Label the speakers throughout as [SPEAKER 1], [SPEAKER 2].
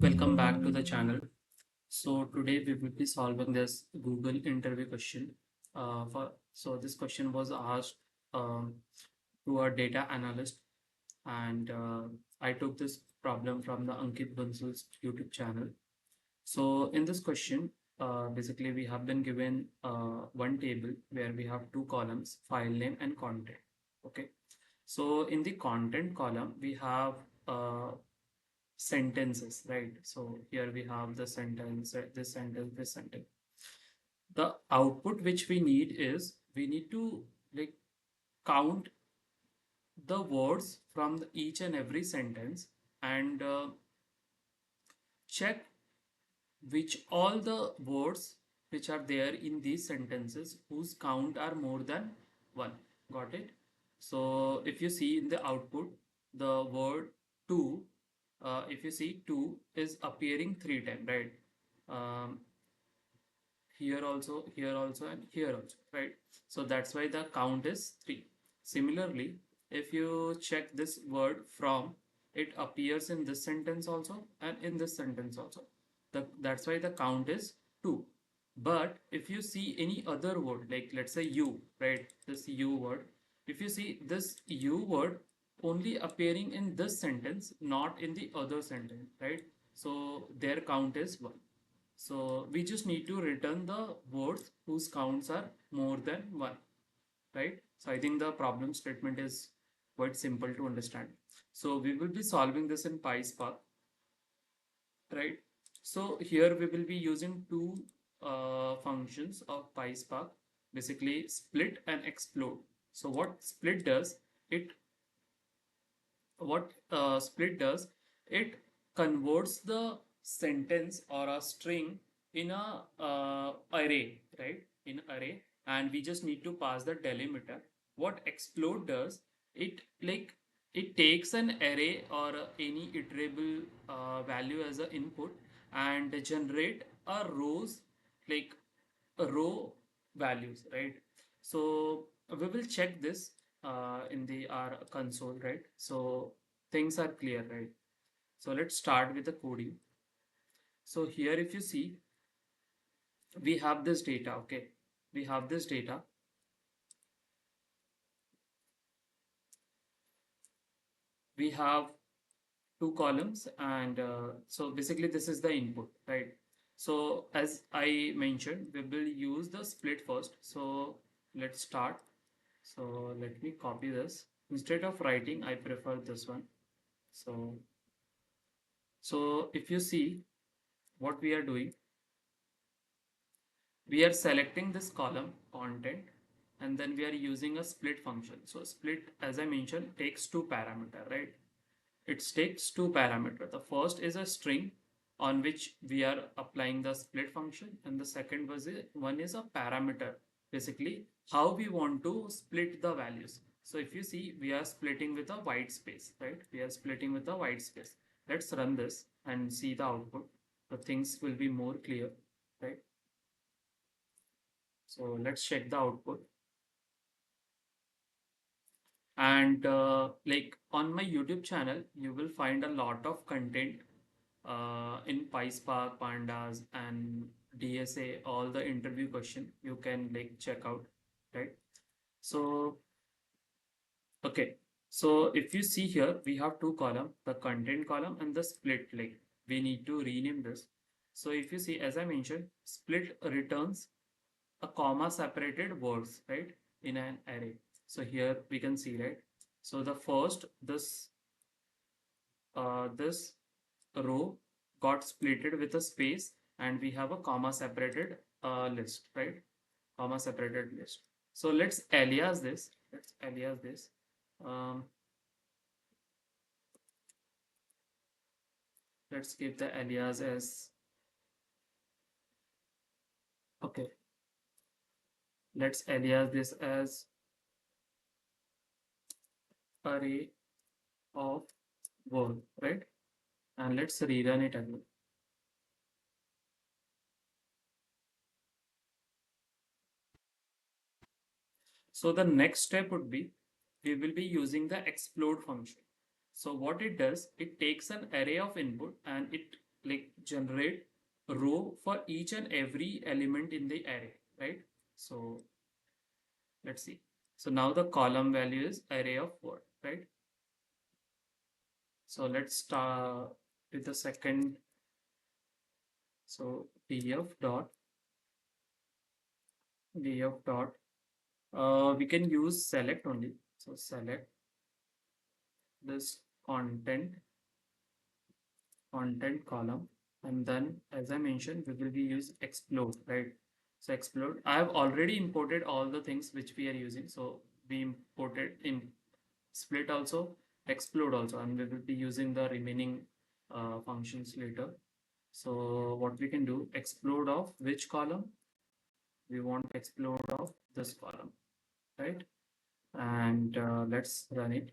[SPEAKER 1] Welcome back to the channel. So today we will be solving this Google interview question. So this question was asked to a data analyst, and I took this problem from the Ankit Bansal's YouTube channel. So in this question, basically we have been given one table where we have two columns, file name and content. Okay. So in the content column, we have sentences, right? So here we have the sentence, this sentence, this sentence. The output which we need is we need to like count the words from each and every sentence and check which all the words which are there in these sentences whose count are more than one. Got it? So if you see in the output, the word two, if you see two is appearing three times, right? Um, here also, and here also, right? So that's why the count is three. Similarly, if you check this word from, it appears in this sentence also and in this sentence also. That's why the count is two. But if you see any other word, like let's say you, right? This you word, if you see this you word only appearing in this sentence, not in the other sentence, right? So their count is one. So we just need to return the words whose counts are more than one, right? So I think the problem statement is quite simple to understand. So we will be solving this in PySpark, right? So here we will be using two functions of PySpark, basically split and explode. So what split does, it split does, it converts the sentence or a string in a array, right? In array, and we just need to pass the delimiter. What explode does, it like it takes an array or any iterable value as an input and generate a rows, like row values, right? So we will check this in the our console, right? So things are clear, right? So let's start with the coding. So here if you see, we have this data. Okay, we have this data. We have two columns, and so basically this is the input, right? So as I mentioned, we will use the split first. So let's start. So let me copy this. Instead of writing, I prefer this one. So if you see what we are doing, we are selecting this column content, and then we are using a split function. So split, as I mentioned, takes two parameter, right? It takes two parameter. The first is a string on which we are applying the split function, and the second one is a parameter, basically how we want to split the values. So if you see, we are splitting with a white space, right? We are splitting with a white space. Let's run this and see the output. The things will be more clear, right? So let's check the output. And like on my YouTube channel, you will find a lot of content in PySpark, Pandas, and DSA, all the interview question you can like check out, right? So, okay. So if you see here, we have two column, the content column and the split, like we need to rename this. So if you see, as I mentioned, split returns a comma separated words, right, in an array. So here we can see, right? So the first, this row got splitted with a space, and we have a comma separated list, right? Comma separated list. So let's alias this. Let's alias this. Um, let's give the alias as, okay. Let's alias this as array of word, right? And let's rerun it again. So the next step would be, we will be using the explode function. So what it does, it takes an array of input and it like generate row for each and every element in the array, right? So let's see. So now the column value is array of word, right? So let's start with the second. So df dot we can use select only. So select this content column, and then as I mentioned, we will be use explode, right? So explode, I have already imported all the things which we are using. So we imported in split also, explode also, and we will be using the remaining functions later. So what we can do, explode of which column? We want explode of this column, right? And let's run it.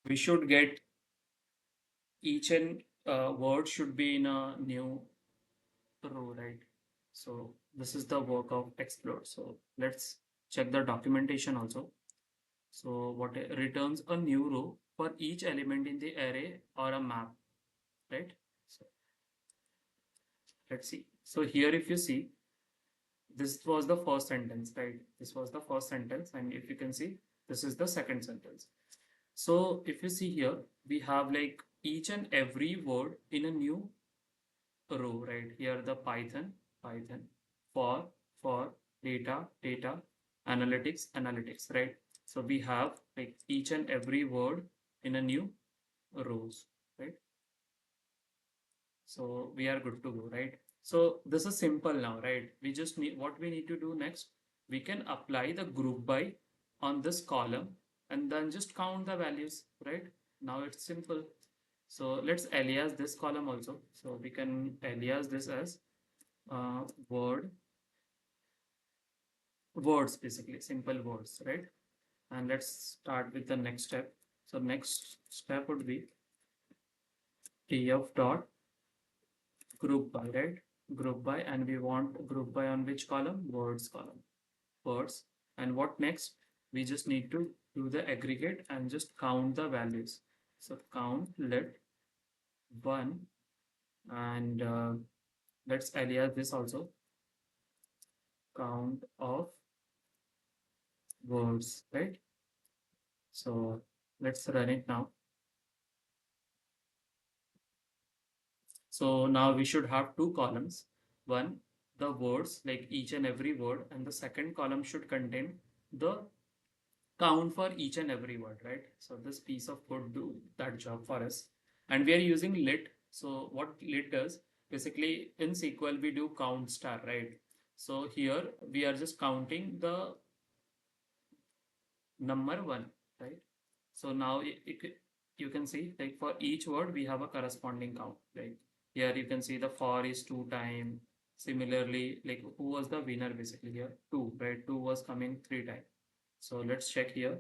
[SPEAKER 1] We should get each and word should be in a new row, right? So this is the work of explode. So let's check the documentation also. So what it returns a new row for each element in the array or a map, right? So let's see. So here if you see, this was the first sentence, right? This was the first sentence, and if you can see, this is the second sentence. So if you see here, we have like each and every word in a new row, right? Here the Python, for data, analytics, right? So we have like each and every word in a new rows, right? So we are good to go, right? So this is simple now, right? We just need, what we need to do next, we can apply the group by on this column and then just count the values, right? Now it's simple. So let's alias this column also. So we can alias this as word words, basically simple words, right? And let's start with the next step. So next step would be df dot group by, right? Group by, and we want group by on which column? Words column. Words. And what next? We just need to do the aggregate and just count the values. So count let one, and let's alias this also, count of words, right? So let's run it now. So now we should have two columns. One, the words, like each and every word, and the second column should contain the count for each and every word, right? So this piece of code do that job for us. And we are using lit. So what lit does, basically in SQL we do count star, right? So here we are just counting the number one, right? So now you can see like for each word we have a corresponding count. Like here you can see the for is 2 times. Similarly, like who was the winner basically here? 2, right? 2 was coming 3 times. So let's check here.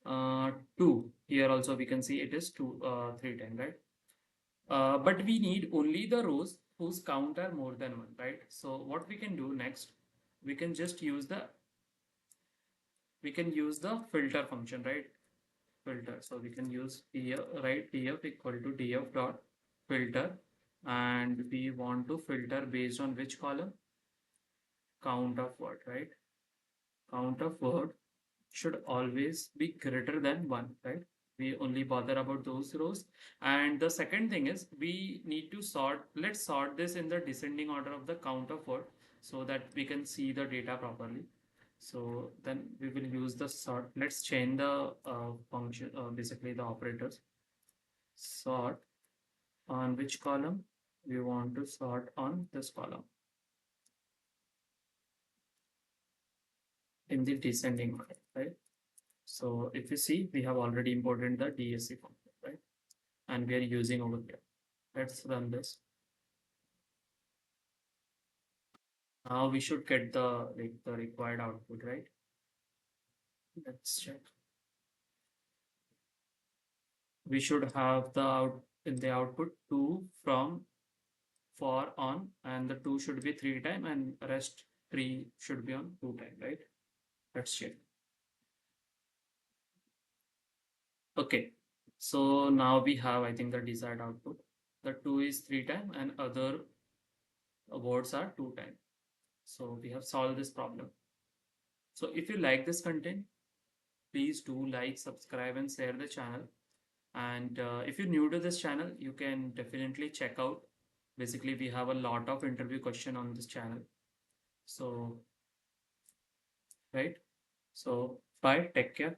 [SPEAKER 1] 2. Here also we can see it is 3 times, right? But we need only the rows whose count are more than 1, right? So what we can do next, we can just use the filter function, right? Filter. So we can use here, right? df equal to df dot filter, and we want to filter based on which column? Count of word, right? Count of word should always be greater than 1, right? We only bother about those rows. And the second thing is we need to let's sort this in the descending order of the count of word so that we can see the data properly. So then we will use the sort. Let's change the function, basically the operators. Sort on which column? We want to sort on this column in the descending order, right? So if you see, we have already imported the desc function, right? And we are using over here. Let's run this. Now we should get the required output, right? Let's check. We should have the in the output 2 from for on, and the 2 should be 3 times, and rest 3 should be on 2 times, right? Let's check. Okay, so now we have, I think, the desired output. The 2 is 3 times and other words are 2 times. So we have solved this problem. So if you like this content, please do like, subscribe and share the channel. And if you're new to this channel, you can definitely check out. Basically, we have a lot of interview question on this channel. So, right. So bye, take care.